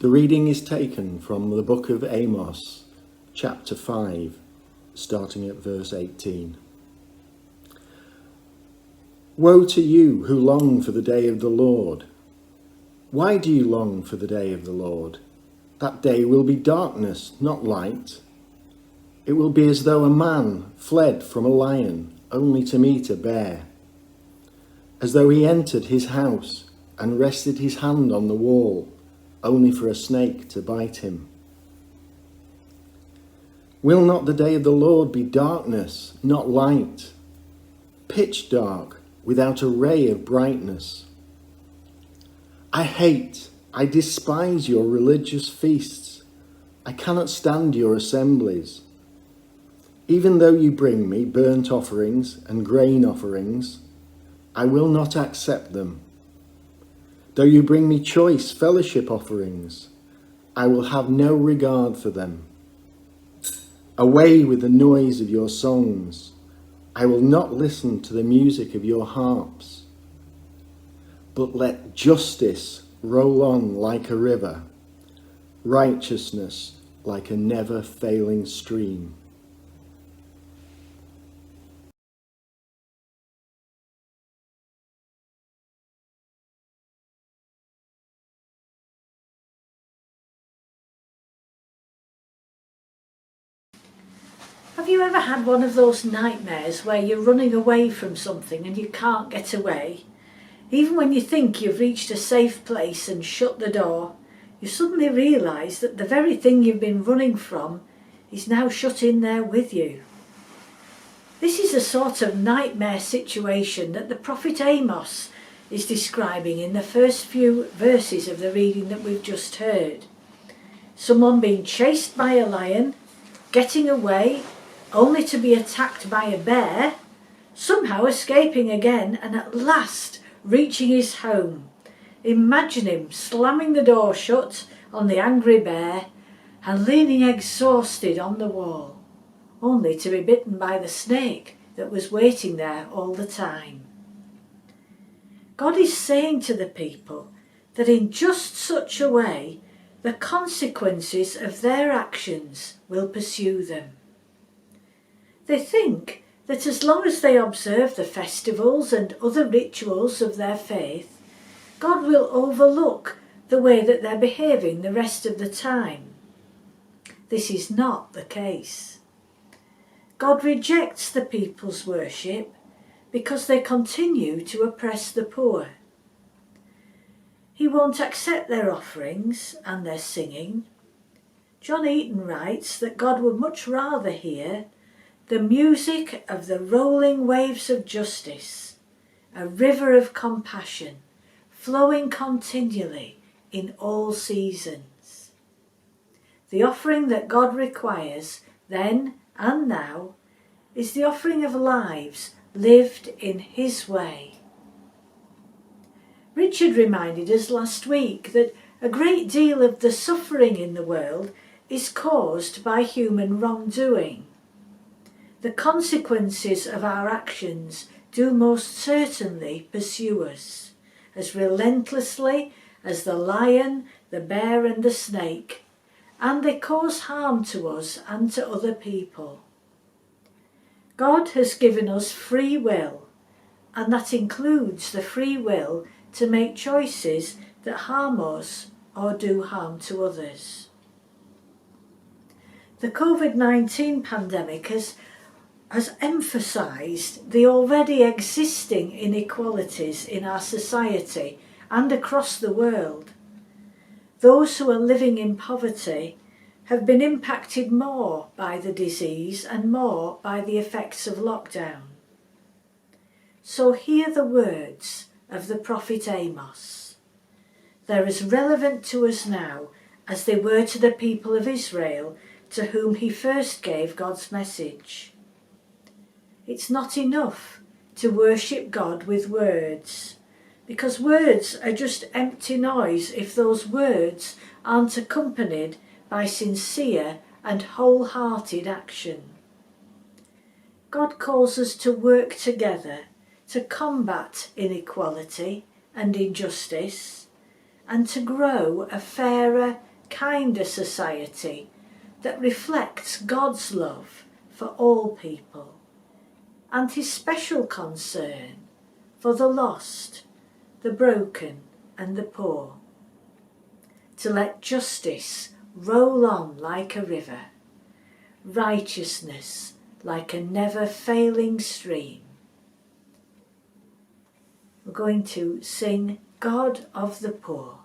The reading is taken from the book of Amos, chapter 5, starting at verse 18. Woe to you who long for the day of the Lord. Why do you long for the day of the Lord? That day will be darkness, not light. It will be as though a man fled from a lion only to meet a bear, as though he entered his house and rested his hand on the wall only for a snake to bite him. Will not the day of the Lord be darkness, not light, pitch dark, without a ray of brightness? I despise your religious feasts. I cannot stand your assemblies. Even though you bring me burnt offerings and grain offerings, I will not accept them. Though you bring me choice fellowship offerings, I will have no regard for them. Away with the noise of your songs. I will not listen to the music of your harps. But let justice roll on like a river, righteousness like a never-failing stream. Have you ever had one of those nightmares where you're running away from something and you can't get away? Even when you think you've reached a safe place and shut the door, you suddenly realise that the very thing you've been running from is now shut in there with you. This is a sort of nightmare situation that the prophet Amos is describing in the first few verses of the reading that we've just heard. Someone being chased by a lion, getting away, only to be attacked by a bear, somehow escaping again and at last reaching his home. Imagine him slamming the door shut on the angry bear and leaning exhausted on the wall, only to be bitten by the snake that was waiting there all the time. God is saying to the people that in just such a way, the consequences of their actions will pursue them. They think that as long as they observe the festivals and other rituals of their faith, God will overlook the way that they're behaving the rest of the time. This is not the case. God rejects the people's worship because they continue to oppress the poor. He won't accept their offerings and their singing. John Eaton writes that God would much rather hear the music of the rolling waves of justice, a river of compassion, flowing continually in all seasons. The offering that God requires then and now is the offering of lives lived in His way. Richard reminded us last week that a great deal of the suffering in the world is caused by human wrongdoing. The consequences of our actions do most certainly pursue us, as relentlessly as the lion, the bear and the snake, and they cause harm to us and to other people. God has given us free will, and that includes the free will to make choices that harm us or do harm to others. The COVID-19 pandemic has emphasised the already existing inequalities in our society and across the world. Those who are living in poverty have been impacted more by the disease and more by the effects of lockdown. So hear the words of the prophet Amos. They're as relevant to us now as they were to the people of Israel to whom he first gave God's message. It's not enough to worship God with words, because words are just empty noise if those words aren't accompanied by sincere and wholehearted action. God calls us to work together to combat inequality and injustice and to grow a fairer, kinder society that reflects God's love for all people and his special concern for the lost, the broken and the poor. To let justice roll on like a river, righteousness like a never-failing stream. We're going to sing God of the Poor.